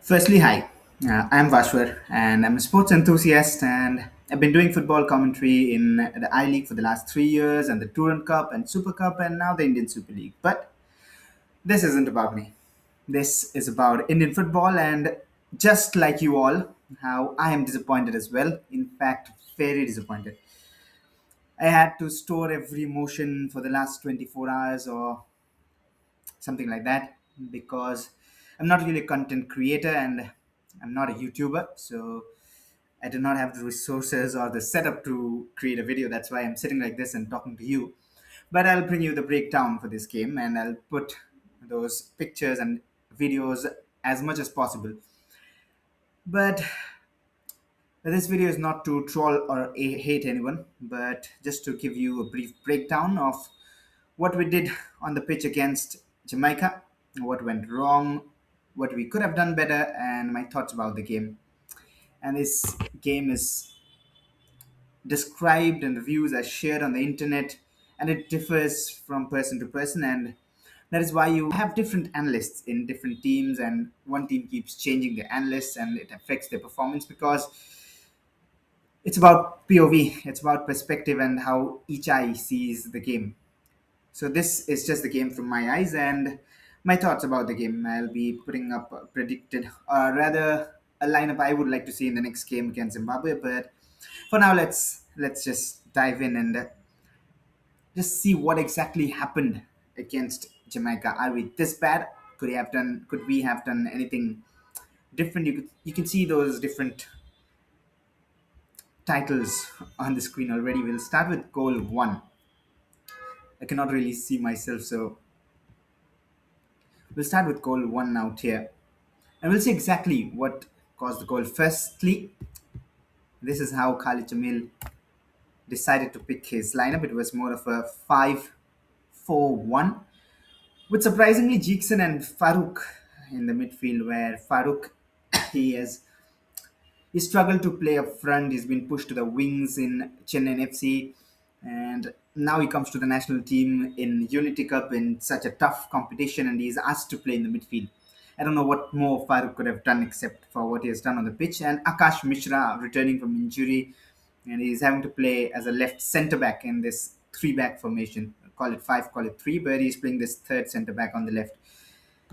Firstly, hi. I'm Vashwar, and I'm a sports enthusiast, and I've been doing football commentary in the I League for the last 3 years, and the Touran Cup and Super Cup, and now the Indian Super League. But this isn't about me. This is about Indian football, and just like you all, how I am disappointed as well. In fact, very disappointed. I had to store every emotion for the last 24 hours or something like that because I'm not really a content creator and I'm not a YouTuber, so I do not have the resources or the setup to create a video. That's why I'm sitting like this and talking to you. But I'll bring you the breakdown for this game and I'll put those pictures and videos as much as possible. But this video is not to troll or hate anyone, but just to give you a brief breakdown of what we did on the pitch against Jamaica, what went wrong, what we could have done better, and my thoughts about the game. And this game is described and reviews are shared on the internet, and it differs from person to person. And that is why you have different analysts in different teams, and one team keeps changing the analysts, and it affects their performance because it's about POV, it's about perspective and how each eye sees the game. So this is just the game from my eyes and my thoughts about the game. I'll be putting up a predicted, or rather, a lineup I would like to see in the next game against Zimbabwe. But for now, let's just dive in and just see what exactly happened against Jamaica. Are we this bad? Could we have done? Could we have done anything different? You can see those different titles on the screen already. We'll start with goal one. I cannot really see myself, so we'll start with goal one out here. And we'll see exactly what caused the goal. Firstly, this is how Khalid Jamil decided to pick his lineup. It was more of a 5-4-1 with surprisingly Jeekson and Farouk in the midfield, where Farouk he has he struggled to play up front. He's been pushed to the wings in Chennai FC, and now he comes to the national team in Unity Cup in such a tough competition, and he's asked to play in the midfield. I don't know what more Farooq could have done except for what he has done on the pitch. And Akash Mishra returning from injury, and he's having to play as a left centre back in this three-back formation. Call it five, call it three, but he's playing this third centre back on the left.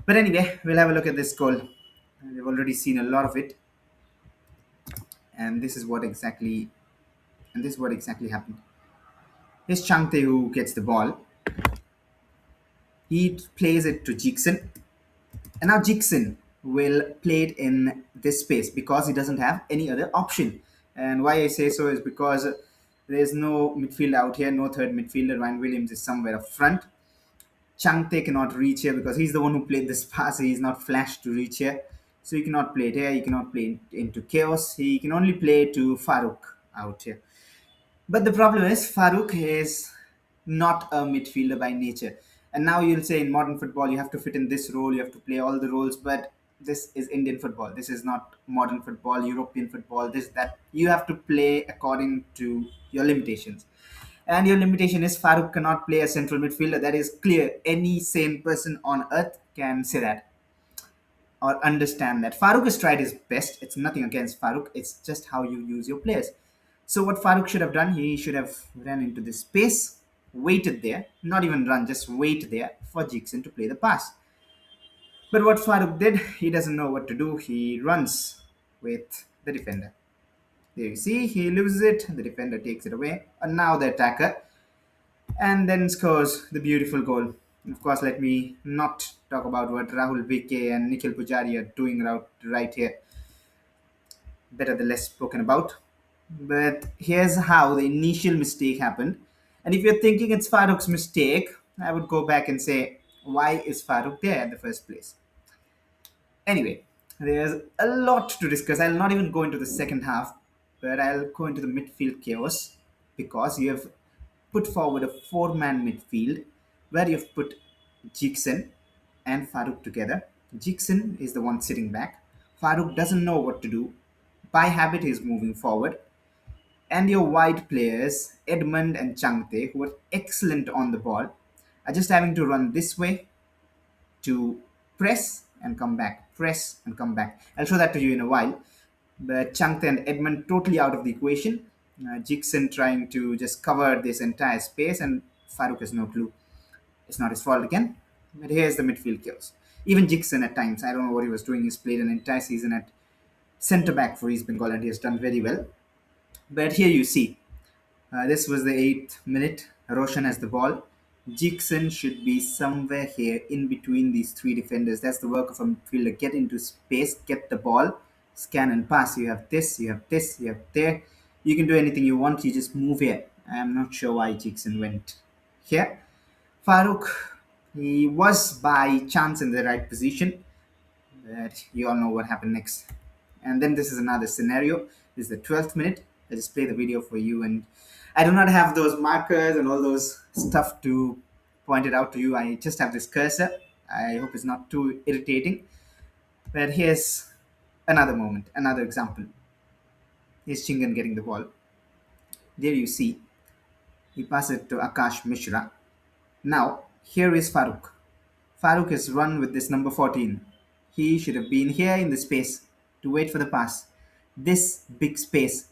But anyway, we'll have a look at this goal. We've already seen a lot of it, and this is what exactly happened. Here's Changte who gets the ball. He plays it to Jixon, and now Jixon will play it in this space because he doesn't have any other option. And why I say so is because there's no midfield out here, no third midfielder. Ryan Williams is somewhere up front. Changte cannot reach here because he's the one who played this pass. He's not flashed to reach here. So he cannot play it here. He cannot play into chaos. He can only play to Farouk out here. But the problem is Farouk is not a midfielder by nature. And now you'll say in modern football you have to fit in this role, you have to play all the roles, but this is Indian football. This is not modern football, European football, this that. You have to play according to your limitations. And your limitation is Farouk cannot play a central midfielder. That is clear. Any sane person on earth can say that or understand that. Farouk has tried his best. It's nothing against Farouk. It's just how you use your players. So what Farouk should have done, he should have ran into this space, waited there, not even run, just wait there for Jixon to play the pass. But what Farouk did, he doesn't know what to do. He runs with the defender. There you see, he loses it. The defender takes it away. And now the attacker and then scores the beautiful goal. Of course, let me not talk about what Rahul Bike and Nikhil Pujari are doing right here. Better the less spoken about. But here's how the initial mistake happened. And if you're thinking it's Farouk's mistake, I would go back and say, why is Farouk there in the first place? Anyway, there's a lot to discuss. I'll not even go into the second half, but I'll go into the midfield chaos because you have put forward a four-man midfield where you've put Jixon and Farouk together. Jixon is the one sitting back. Farouk doesn't know what to do. By habit, he's moving forward. And your wide players, Edmund and Changte, who are excellent on the ball, are just having to run this way to press and come back. press and come back. I'll show that to you in a while. But Changte and Edmund totally out of the equation. Jigson trying to just cover this entire space, and Farouk has no clue. It's not his fault again. But here's the midfield chaos. Even Jigson at times, I don't know what he was doing. He's played an entire season at centre back for East Bengal and he has done very well. But here you see, this was the 8th minute. Roshan has the ball. Jigson should be somewhere here in between these three defenders. That's the work of a midfielder. Get into space, get the ball, scan and pass. You have this, you have this, you have there. You can do anything you want. You just move here. I'm not sure why Jigson went here. Farouk, he was by chance in the right position, but you all know what happened next. And then this is another scenario. This is the 12th minute. I just play the video for you, and I do not have those markers and all those stuff to point it out to you. I just have this cursor. I hope it's not too irritating. But here's another moment, another example. Here's Chingan getting the ball. There you see, he passes it to Akash Mishra. Now, here is Farooq. Farooq has run with this number 14. He should have been here in the space to wait for the pass. This big space.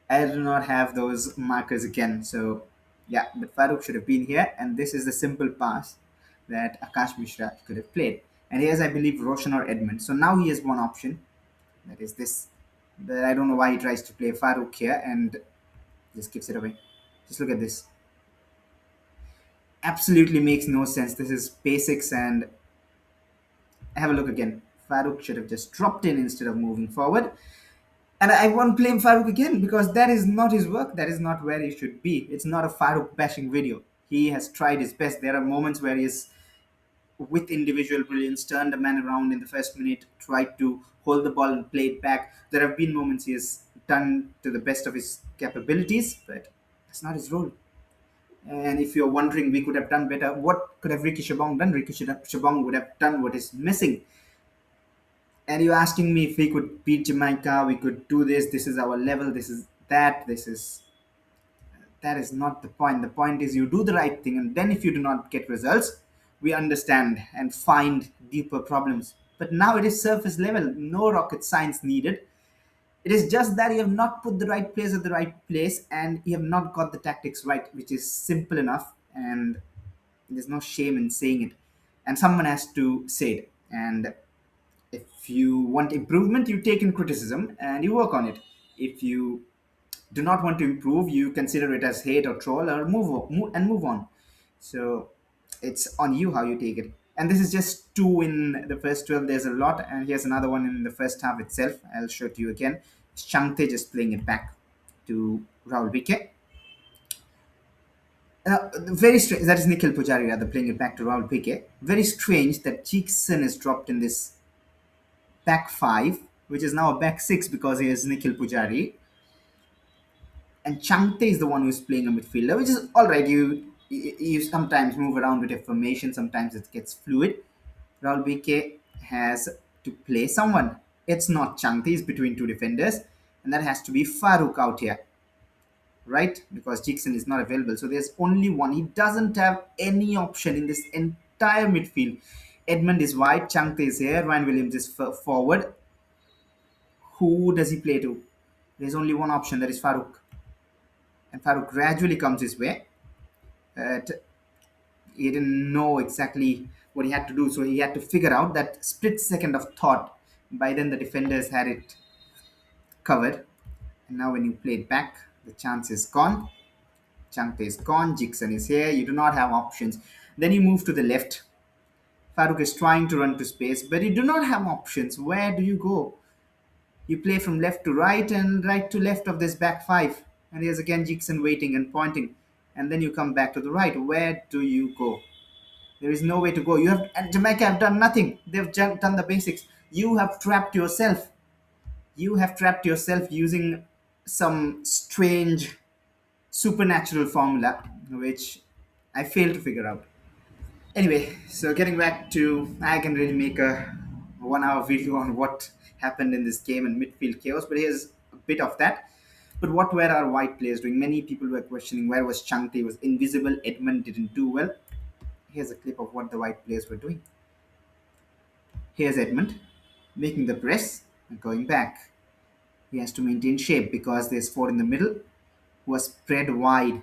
I do not have those markers again. So, yeah, but Farooq should have been here. And this is the simple pass that Akash Mishra could have played. And here's, I believe, Roshan or Edmund. So now he has one option. That is this. But I don't know why he tries to play Farooq here and just gives it away. Just look at this. Absolutely makes no sense. This is basics, and have a look again. Farouk should have just dropped in instead of moving forward. And I won't blame Farouk again because that is not his work. That is not where he should be. It's not a Farouk bashing video. He has tried his best. There are moments where he is, with individual brilliance, turned a man around in the first minute, tried to hold the ball and play it back. There have been moments he has done to the best of his capabilities, but that's not his role. And if you're wondering, we could have done better. What could have Ricky Shabong done? Ricky Shabong would have done what is missing. And you're asking me if we could beat Jamaica, we could do this. This is our level. This is that. This is that is not the point. The point is you do the right thing, and then if you do not get results, we understand and find deeper problems. But now it is surface level. No rocket science needed. It is just that you have not put the right players at the right place and you have not got the tactics right, which is simple enough, and there's no shame in saying it. And someone has to say it. And if you want improvement, you take in criticism and you work on it. If you do not want to improve, you consider it as hate or troll or move on. So it's on you how you take it. And this is just two in the first 12. There's a lot, and here's another one in the first half itself. I'll show it to you again. Shante just playing it back to Rahul Bike. Very strange. That is Nikhil Pujari rather playing it back to Rahul Bike. Very strange that Cheekson is dropped in this back five, which is now a back six because he has Nikhil Pujari. And Changte is the one who's playing a midfielder, which is all right. You sometimes move around with your formation, sometimes it gets fluid. Rahul BK has to play someone. It's not Changte, he's between two defenders, and that has to be Farouk out here, right? Because Jackson is not available, so there's only one. He doesn't have any option in this entire midfield. Edmund is wide, Changte is here, Ryan Williams is forward. Who does he play to? There's only one option, that is Farouk. And Farouk gradually comes his way. He didn't know exactly what he had to do, so he had to figure out that split second of thought. By then, the defenders had it covered. And now, when you play it back, the chance is gone. Changte is gone. Jigson is here. You do not have options. Then you move to the left. Farouk is trying to run to space, but you do not have options. Where do you go? You play from left to right and right to left of this back five. And there's again Jigson waiting and pointing. And then you come back to the right. Where do you go? There is no way to go. You have, and Jamaica have done nothing. They've just done the basics. You have trapped yourself. You have trapped yourself using some strange supernatural formula, which I failed to figure out. Anyway, so getting back to, I can really make a 1 hour video on what happened in this game and midfield chaos, but here's a bit of that. But what were our white players doing? Many people were questioning where was Changte. He was invisible. Edmund didn't do well. Here's a clip of what the white players were doing. Here's Edmund. making the press and going back. He has to maintain shape because there's four in the middle who are spread wide,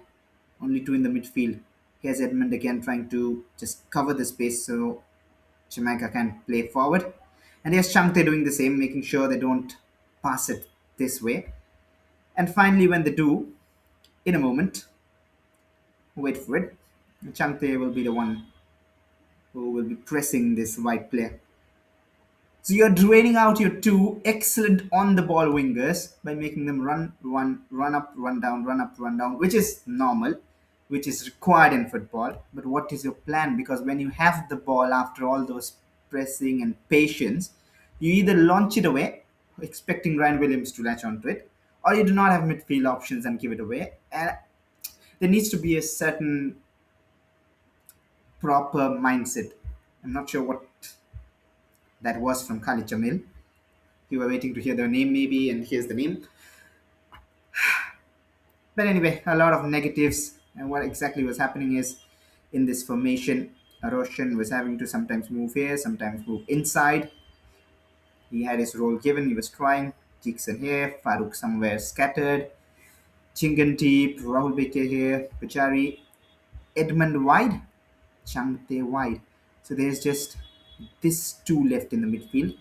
only two in the midfield. Here's Edmund again trying to just cover the space so Jamaica can play forward. And here's Changte doing the same, making sure they don't pass it this way. And finally, when they do, in a moment, wait for it, Changte will be the one who will be pressing this white player. So you're draining out your two excellent on the ball wingers by making them run up, run down, run up, run down, which is normal, which is required in football. But what is your plan? Because when you have the ball after all those pressing and patience, you either launch it away, expecting Ryan Williams to latch onto it, or you do not have midfield options and give it away. And there needs to be a certain proper mindset. I'm not sure what that was from Khalid Jamil. You were waiting to hear the name maybe, and here's the name. But anyway, a lot of negatives. And what exactly was happening is in this formation, Roshan was having to sometimes move here, sometimes move inside. He had his role given, he was trying. Jackson here, Farooq somewhere scattered. Chingan deep, Rahul Beke here, Pachari, Edmund wide, Changte wide. So there's just this two left in the midfield,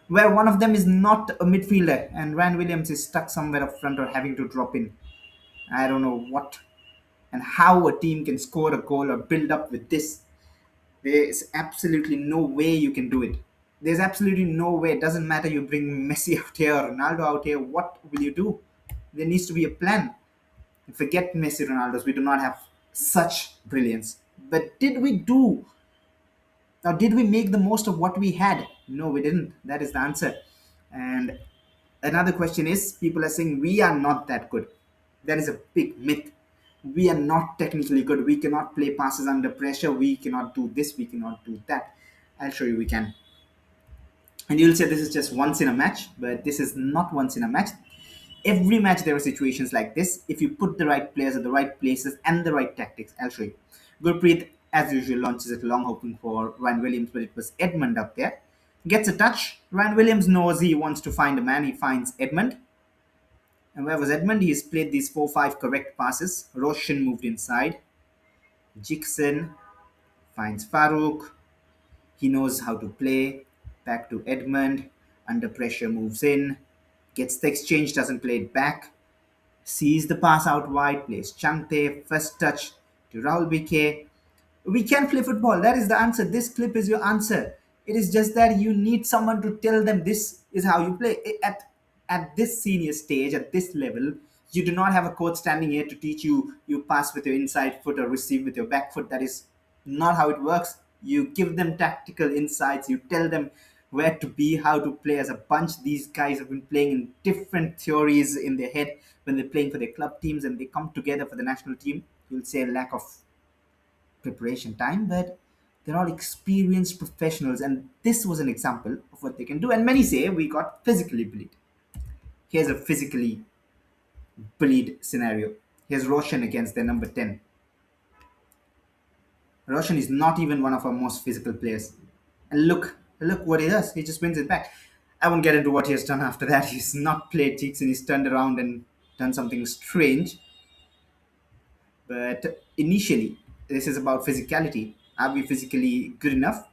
where one of them is not a midfielder, and Ryan Williams is stuck somewhere up front or having to drop in. I don't know what and how a team can score a goal or build up with this. There is absolutely no way you can do it. There's absolutely no way. It doesn't matter you bring Messi out here or Ronaldo out here. What will you do? There needs to be a plan. Forget Messi, Ronaldo's. We do not have such brilliance. But did we do or did we make the most of what we had? No, we didn't. That is the answer. And another question is people are saying we are not that good. That is a big myth. We are not technically good. We cannot play passes under pressure. We cannot do this. We cannot do that. I'll show you we can. And you'll say this is just once in a match, but this is not once in a match. Every match there are situations like this. If you put the right players at the right places and the right tactics, I'll show you. Gurpreet, as usual, launches it long, hoping for Ryan Williams, but it was Edmund up there. Gets a touch. Ryan Williams knows he wants to find a man. He finds Edmund. And where was Edmund? He's played these 4-5 correct passes. Roshan moved inside. Jixon finds Farouk. He knows how to play. Back to Edmund. Under pressure moves in. Gets the exchange, doesn't play it back. Sees the pass out wide, plays Changte, first touch to Rahul BK. We can play football. That is the answer. This clip is your answer. It is just that you need someone to tell them this is how you play. At this senior stage, at this level, you do not have a coach standing here to teach you you pass with your inside foot or receive with your back foot. That is not how it works. You give them tactical insights. You tell them where to be, how to play as a bunch. These guys have been playing in different theories in their head when they're playing for their club teams and they come together for the national team. You'll say lack of preparation time, but they're all experienced professionals, and this was an example of what they can do. And many say we got physically bullied. Here's a physically bullied scenario. Here's Roshan against their number 10. Roshan is not even one of our most physical players. And look what he does. He just wins it back. I won't get into what he has done after that. He's not played cheeks and he's turned around and done something strange. But initially, this is about physicality. Are we physically good enough?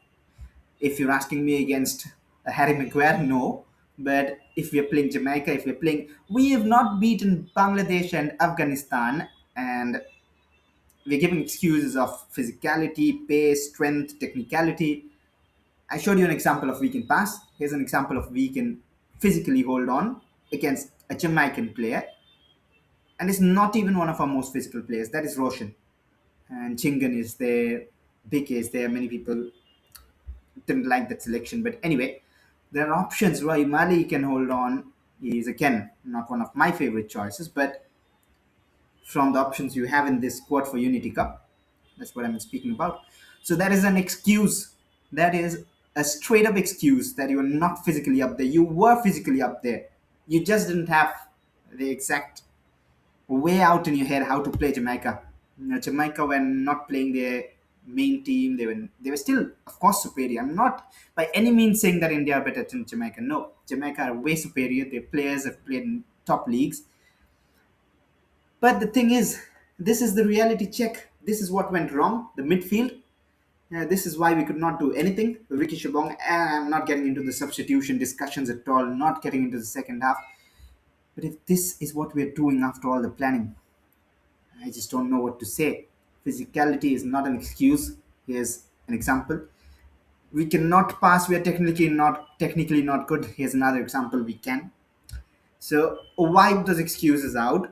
If you're asking me against Harry Maguire, no. But if we're playing Jamaica, if we're playing, we have not beaten Bangladesh and Afghanistan, and we're giving excuses of physicality, pace, strength, technicality. I showed you an example of we can pass. Here's an example of we can physically hold on against a Jamaican player, and it's not even one of our most physical players. That is Roshan, and Chingan is there, Big is there. Many people didn't like that selection. But anyway, there are options. Roy Mali can hold on. He is again not one of my favorite choices, but from the options you have in this squad for Unity Cup, that's what I'm speaking about. So that is an excuse. That is a straight up excuse that you are not physically up there. You were physically up there. You just didn't have the exact way out in your head how to play Jamaica. You know, Jamaica were not playing their main team. They were still, of course, superior. I'm not by any means saying that India are better than Jamaica. No, Jamaica are way superior. Their players have played in top leagues. But the thing is, this is the reality check. This is what went wrong. The midfield. This is why we could not do anything. Ricky Shabong, and I'm not getting into the substitution discussions at all, not getting into the second half. But if this is what we're doing after all the planning, I just don't know what to say. Physicality is not an excuse. Here's an example. We cannot pass. We are technically not good. Here's another example. We can. So wipe those excuses out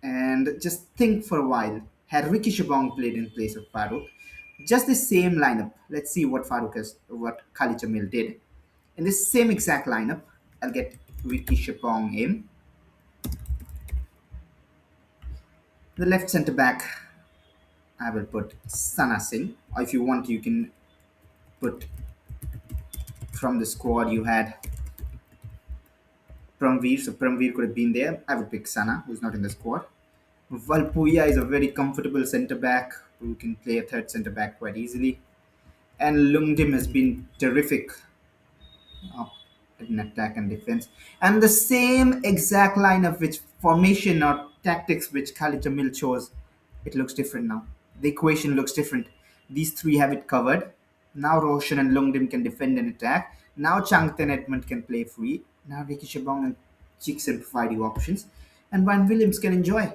and just think for a while. Had Ricky Shabong played in place of Farouk, just the same lineup. Let's see what Khalid Jamil did. In this same exact lineup, I'll get Ricky Shabong in. The left centre back, I will put Sana Singh. Or if you want, you can put from the squad you had Pramveer. So Pramveer could have been there. I would pick Sana, who's not in the squad. Valpuya is a very comfortable centre back who can play a third centre back quite easily. And Lungdim has been terrific up in attack and defense. And the same exact line of which formation or tactics which Khalid Jamil chose, it looks different now. The equation looks different. These three have it covered. Now Roshan and Lungdim can defend and attack. Now Changte and Edmund can play free. Now Ricky Shabong and Chickson provide you options. And Ryan Williams can enjoy.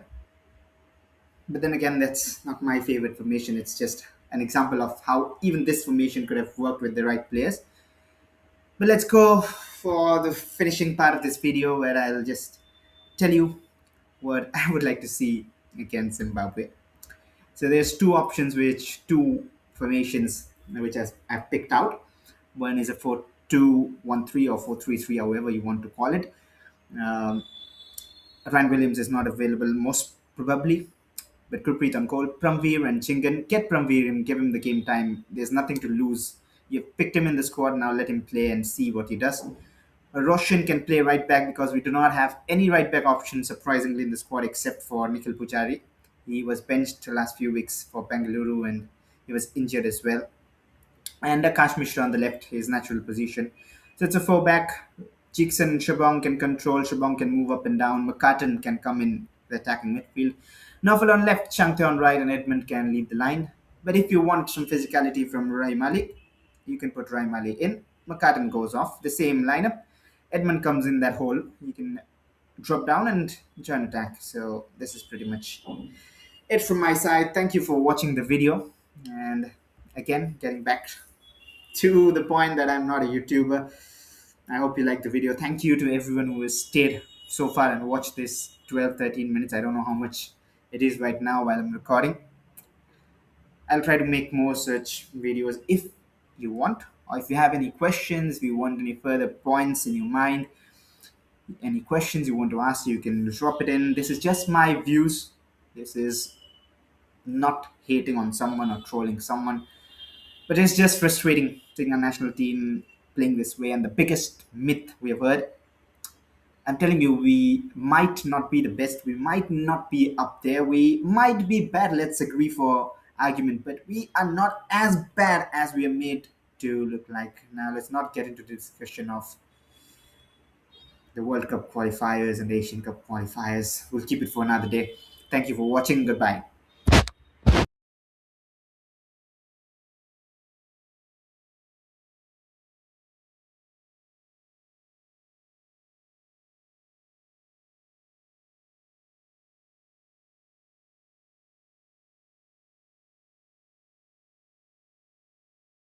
But then again, that's not my favorite formation. It's just an example of how even this formation could have worked with the right players. But let's go for the finishing part of this video where I'll just tell you what I would like to see against Zimbabwe. So there's two formations which I've picked out. One is a 4-2-1-3 or 4-3-3, however you want to call it. Um, Ryan Williams is not available, most probably. But Gurpreet on goal, Pramveer and Chingan. Get Pramveer and give him the game time. There's nothing to lose. You've picked him in the squad, now let him play and see what he does. Roshan can play right back because we do not have any right back option, surprisingly, in the squad except for Nikhil Pujari. He was benched the last few weeks for Bengaluru and he was injured as well. And Akash Mishra on the left, his natural position. So it's a four back. Jackson Shabong can control, Shabong can move up and down, McCartan can come in the attacking midfield. Novel on left, Shankte on right, and Edmund can lead the line. But if you want some physicality from Rai Mali, you can put Rai Mali in. McCartan goes off. The same lineup. Edmund comes in that hole. He can drop down and join attack. So this is pretty much it from my side. Thank you for watching the video. And again, getting back to the point that I'm not a YouTuber. I hope you liked the video. Thank you to everyone who has stayed so far and watched this 12, 13 minutes. I don't know how much it is right now while I'm recording. I'll try to make more such videos if you want. Or if you have any questions, if you want any further points in your mind, any questions you want to ask, you can drop it in. This is just my views. This is not hating on someone or trolling someone. But it's just frustrating seeing a national team playing this way. And the biggest myth we have heard, I'm telling you, we might not be the best. We might not be up there. We might be bad. Let's agree for argument. But we are not as bad as we are made to look like. Now, let's not get into the discussion of the World Cup qualifiers and the Asian Cup qualifiers. We'll keep it for another day. Thank you for watching. Goodbye.